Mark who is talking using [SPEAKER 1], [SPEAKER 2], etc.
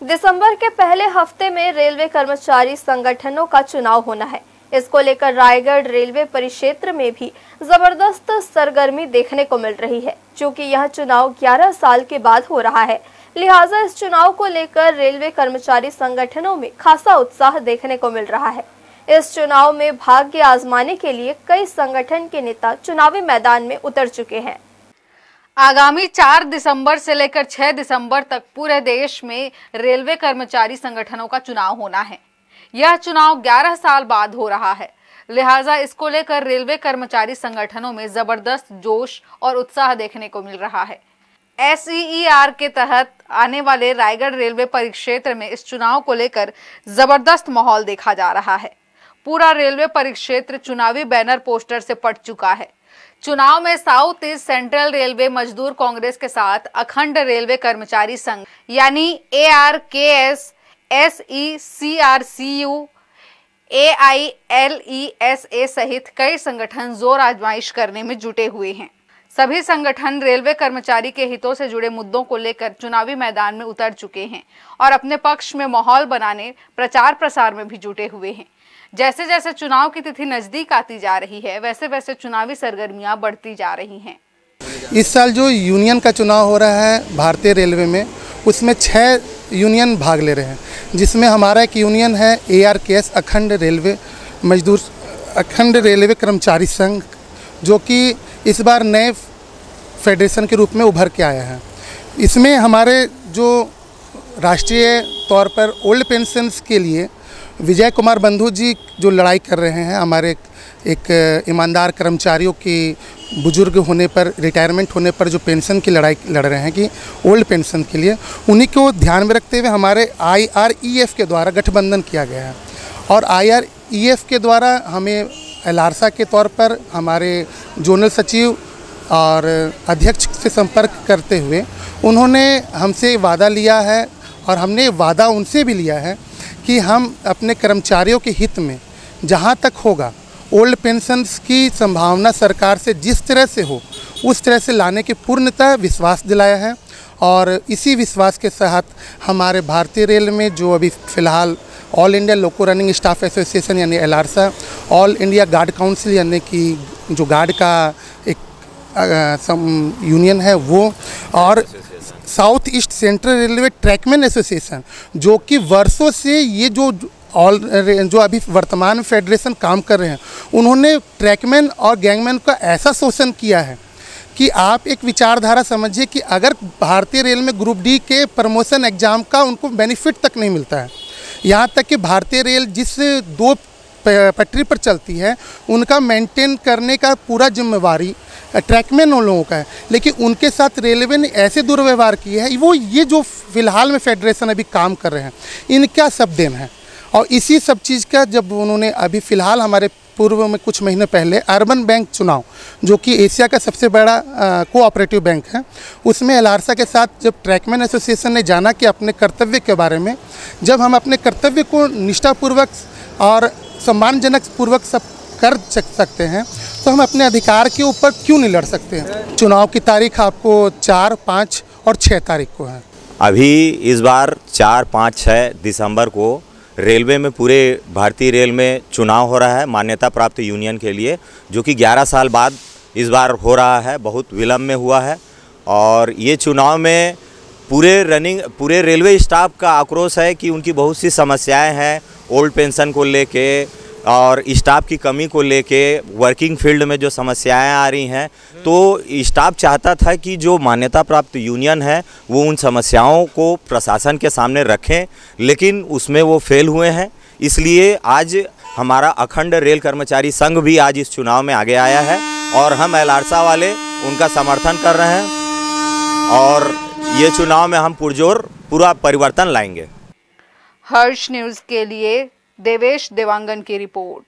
[SPEAKER 1] दिसंबर के पहले हफ्ते में रेलवे कर्मचारी संगठनों का चुनाव होना है। इसको लेकर रायगढ़ रेलवे परिक्षेत्र में भी जबरदस्त सरगर्मी देखने को मिल रही है। चूंकि यह चुनाव 11 साल के बाद हो रहा है, लिहाजा इस चुनाव को लेकर रेलवे कर्मचारी संगठनों में खासा उत्साह देखने को मिल रहा है। इस चुनाव में भाग्य आजमाने के लिए कई संगठन के नेता चुनावी मैदान में उतर चुके हैं।
[SPEAKER 2] आगामी 4 दिसंबर से लेकर 6 दिसंबर तक पूरे देश में रेलवे कर्मचारी संगठनों का चुनाव होना है। यह चुनाव 11 साल बाद हो रहा है, लिहाजा इसको लेकर रेलवे कर्मचारी संगठनों में जबरदस्त जोश और उत्साह देखने को मिल रहा है। SEER के तहत आने वाले रायगढ़ रेलवे परिक्षेत्र में इस चुनाव को लेकर जबरदस्त माहौल देखा जा रहा है। पूरा रेलवे परिक्षेत्र चुनावी बैनर पोस्टर से पट चुका है। चुनाव में साउथ ईस्ट सेंट्रल रेलवे मजदूर कांग्रेस के साथ अखंड रेलवे कर्मचारी संघ यानी ARKS, SECRCU, AILESA सहित कई संगठन जोर आजमाइश करने में जुटे हुए हैं। सभी संगठन रेलवे कर्मचारी के हितों से जुड़े मुद्दों को लेकर चुनावी मैदान में उतर चुके हैं और अपने पक्ष में माहौल बनाने प्रचार प्रसार में भी जुटे हुए हैं। जैसे जैसे चुनाव की तिथि नजदीक आती जा रही है, वैसे वैसे चुनावी सरगर्मियां बढ़ती जा रही हैं।
[SPEAKER 3] इस साल जो यूनियन का चुनाव हो रहा है भारतीय रेलवे में, उसमें 6 यूनियन भाग ले रहे हैं, जिसमें हमारा एक यूनियन है ARKS अखंड रेलवे कर्मचारी संघ, जो कि इस बार नए फेडरेशन के रूप में उभर के आया है। इसमें हमारे जो राष्ट्रीय तौर पर ओल्ड पेंशन्स के लिए विजय कुमार बंधु जी जो लड़ाई कर रहे हैं, हमारे एक ईमानदार कर्मचारियों की बुजुर्ग होने पर, रिटायरमेंट होने पर जो पेंशन की लड़ाई लड़ रहे हैं कि ओल्ड पेंशन के लिए, उन्हीं को ध्यान में रखते हुए हमारे IREF के द्वारा गठबंधन किया गया है। और IREF के द्वारा हमें एलारसा के तौर पर हमारे जोनल सचिव और अध्यक्ष से संपर्क करते हुए उन्होंने हमसे वादा लिया है और हमने वादा उनसे भी लिया है कि हम अपने कर्मचारियों के हित में जहां तक होगा ओल्ड पेंशन्स की संभावना सरकार से जिस तरह से हो उस तरह से लाने की पूर्णतः विश्वास दिलाया है। और इसी विश्वास के साथ हमारे भारतीय रेल में जो अभी फ़िलहाल ऑल इंडिया लोको रनिंग स्टाफ एसोसिएशन यानी एलारसा, ऑल इंडिया गार्ड काउंसिल यानी कि जो गार्ड का एक यूनियन है वो, और south east central railway trackman association, जो कि वर्षों से ये जो अभी वर्तमान फेडरेशन काम कर रहे हैं, उन्होंने ट्रैकमैन और गैंगमैन का ऐसा शोषण किया है कि आप एक विचारधारा समझिए कि अगर भारतीय रेल में ग्रुप डी के प्रमोशन एग्ज़ाम का उनको बेनिफिट तक नहीं मिलता है। यहाँ तक कि भारतीय रेल जिस 2 पटरी पर चलती है उनका मेंटेन करने का पूरा जिम्मेवारी ट्रैकमैन उन लोगों का है, लेकिन उनके साथ रेलवे ने ऐसे दुर्व्यवहार किया है। वो ये जो फिलहाल में फेडरेशन अभी काम कर रहे हैं, इनका सब देन है। और इसी सब चीज़ का जब उन्होंने अभी फ़िलहाल हमारे पूर्व में कुछ महीने पहले अर्बन बैंक चुनाव, जो कि एशिया का सबसे बड़ा कोऑपरेटिव बैंक है, उसमें एलारसा के साथ जब ट्रैकमैन एसोसिएशन ने जाना कि अपने कर्तव्य के बारे में, जब हम अपने कर्तव्य को निष्ठापूर्वक और सम्मानजनक पूर्वक सब कर सकते हैं, तो हम अपने अधिकार के ऊपर क्यों नहीं लड़ सकते हैं। चुनाव की तारीख आपको 4, 5 और 6 तारीख को है।
[SPEAKER 4] अभी इस बार 4, 5, 6 दिसंबर को रेलवे में, पूरे भारतीय रेल में चुनाव हो रहा है मान्यता प्राप्त यूनियन के लिए, जो कि 11 साल बाद इस बार हो रहा है। बहुत विलम्ब में हुआ है और ये चुनाव में पूरे रेलवे स्टाफ का आक्रोश है कि उनकी बहुत सी समस्याएं हैं ओल्ड पेंशन को लेके और स्टाफ की कमी को लेके, वर्किंग फील्ड में जो समस्याएं आ रही हैं, तो स्टाफ चाहता था कि जो मान्यता प्राप्त यूनियन है वो उन समस्याओं को प्रशासन के सामने रखें, लेकिन उसमें वो फेल हुए हैं। इसलिए आज हमारा अखंड रेल कर्मचारी संघ भी आज इस चुनाव में आगे आया है और हम एलारसा वाले उनका समर्थन कर रहे हैं और ये चुनाव में हम पुरजोर पूरा परिवर्तन लाएंगे।
[SPEAKER 2] हर्ष न्यूज़ के लिए देवेश देवांगन की रिपोर्ट।